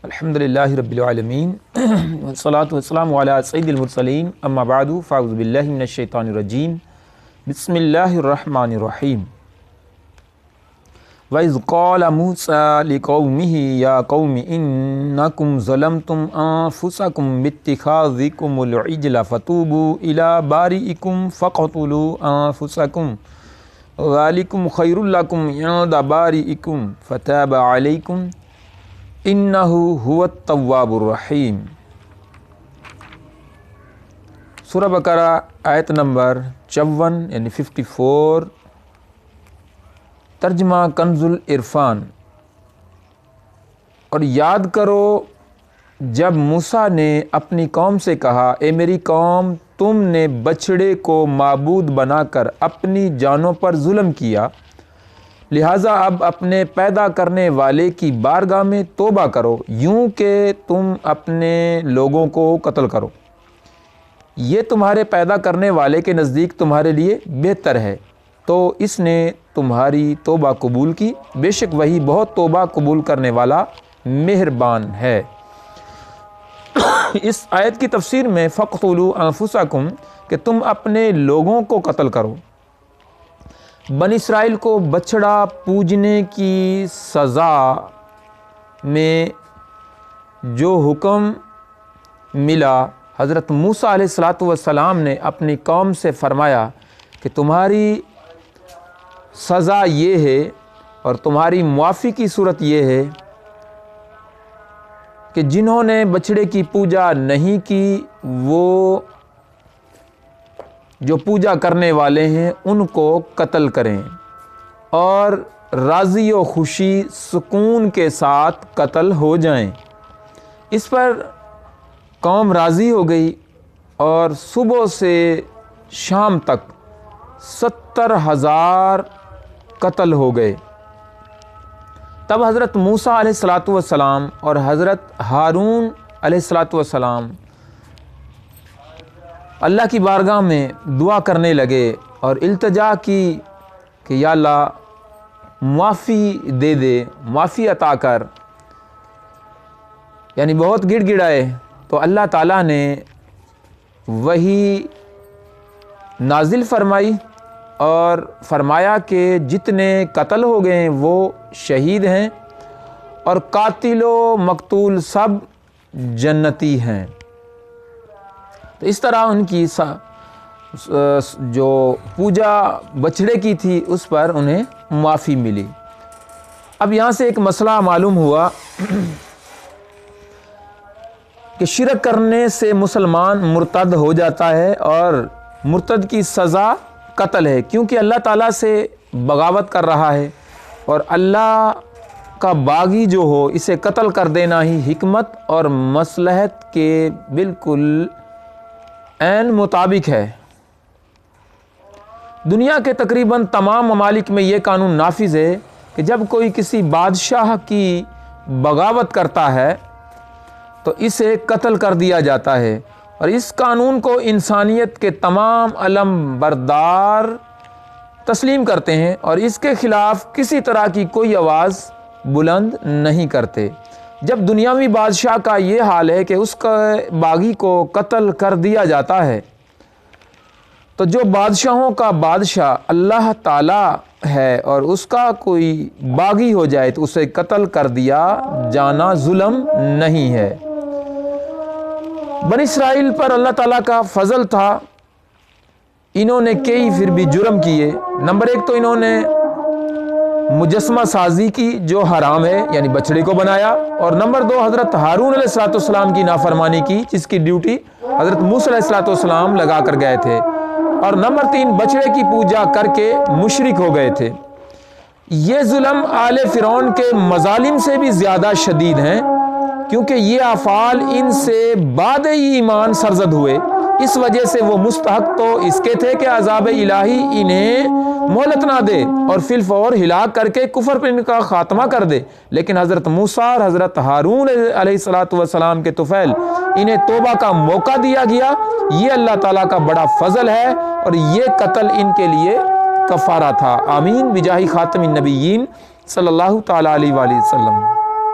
الحمدللہ رب العالمین والصلاة والسلام علی سید المرسلین اما بعد فاعوذ باللہ من الشیطان الرجیم بسم اللہ الرحمن الرحیم وَإِذْ قَالَ مُوسَىٰ لِقَوْمِهِ يَا قَوْمِ إِنَّكُمْ ظَلَمْتُمْ أَنفُسَكُمْ بِاتِّخَاذِكُمُ الْعِجْلَ فَتُوبُوا إِلَىٰ بَارِئِكُمْ فَاقْتُلُوا أَنفُسَكُمْ ذَلِكُمْ خَيْرٌ لَكُمْ عِندَ بَارِئِكُمْ فَتَابَ عَلَيْكُمْ انہو هو التواب الرحیم۔ سورہ بقرہ آیت نمبر 54 یعنی 54، ترجمہ کنز العرفان۔ اور یاد کرو جب موسیٰ نے اپنی قوم سے کہا، اے میری قوم، تم نے بچھڑے کو معبود بنا کر اپنی جانوں پر ظلم کیا، لہٰذا اب اپنے پیدا کرنے والے کی بارگاہ میں توبہ کرو، یوں کہ تم اپنے لوگوں کو قتل کرو، یہ تمہارے پیدا کرنے والے کے نزدیک تمہارے لیے بہتر ہے۔ تو اس نے تمہاری توبہ قبول کی، بے شک وہی بہت توبہ قبول کرنے والا مہربان ہے۔ اس آیت کی تفسیر میں فَاقْتُلُوا أَنفُسَكُمْ کہ تم اپنے لوگوں کو قتل کرو۔ بنی اسرائیل کو بچھڑا پوجنے کی سزا میں جو حکم ملا، حضرت موسیٰ علیہ السلام نے اپنی قوم سے فرمایا کہ تمہاری سزا یہ ہے اور تمہاری معافی کی صورت یہ ہے کہ جنہوں نے بچھڑے کی پوجا نہیں کی، وہ جو پوجا کرنے والے ہیں ان کو قتل کریں اور راضی و خوشی سکون کے ساتھ قتل ہو جائیں۔ اس پر قوم راضی ہو گئی اور صبح سے شام تک 70,000 قتل ہو گئے۔ تب حضرت موسیٰ علیہ السلام اور حضرت ہارون علیہ السلام اللہ کی بارگاہ میں دعا کرنے لگے اور التجا کی کہ یا اللہ معافی دے دے، معافی عطا کر، یعنی بہت گڑ گڑائے۔ تو اللہ تعالیٰ نے وہی نازل فرمائی اور فرمایا کہ جتنے قتل ہو گئے ہیں وہ شہید ہیں اور قاتل و مقتول سب جنتی ہیں۔ تو اس طرح ان کی جو پوجا بچھڑے کی تھی اس پر انہیں معافی ملی۔ اب یہاں سے ایک مسئلہ معلوم ہوا کہ شرک کرنے سے مسلمان مرتد ہو جاتا ہے اور مرتد کی سزا قتل ہے، کیونکہ اللہ تعالیٰ سے بغاوت کر رہا ہے اور اللہ کا باغی جو ہو اسے قتل کر دینا ہی حکمت اور مصلحت کے بالکل عین مطابق ہے۔ دنیا کے تقریباً تمام ممالک میں یہ قانون نافذ ہے کہ جب کوئی کسی بادشاہ کی بغاوت کرتا ہے تو اسے قتل کر دیا جاتا ہے، اور اس قانون کو انسانیت کے تمام علم بردار تسلیم کرتے ہیں اور اس کے خلاف کسی طرح کی کوئی آواز بلند نہیں کرتے۔ جب دنیاوی بادشاہ کا یہ حال ہے کہ اس کا باغی کو قتل کر دیا جاتا ہے، تو جو بادشاہوں کا بادشاہ اللہ تعالیٰ ہے اور اس کا کوئی باغی ہو جائے تو اسے قتل کر دیا جانا ظلم نہیں ہے۔ بنی اسرائیل پر اللہ تعالیٰ کا فضل تھا، انہوں نے کئی پھر بھی جرم کیے۔ نمبر 1 تو انہوں نے مجسمہ سازی کی جو حرام ہے، یعنی بچھڑے کو بنایا، اور نمبر 2 حضرت ہارون علیہ السلام کی نافرمانی کی جس کی ڈیوٹی حضرت موسیٰ علیہ السلام لگا کر گئے تھے، اور نمبر 3 بچھڑے کی پوجا کر کے مشرک ہو گئے تھے۔ یہ ظلم آل فرعون کے مظالم سے بھی زیادہ شدید ہیں، کیونکہ یہ افعال ان سے بعد ہی ایمان سرزد ہوئے، اس وجہ سے وہ مستحق تو اس کے تھے کہ عذاب الہی انہیں مہلت نہ دے اور فی الفور ہلاک کر کے کفر پر ان کا خاتمہ کر دے، لیکن حضرت موسیٰ اور حضرت ہارون علیہ السلام کے طفیل انہیں توبہ کا موقع دیا گیا۔ یہ اللہ تعالیٰ کا بڑا فضل ہے اور یہ قتل ان کے لیے کفارہ تھا۔ آمین بجاہ خاتم النبیین صلی اللہ تعالیٰ علیہ وآلہ وسلم۔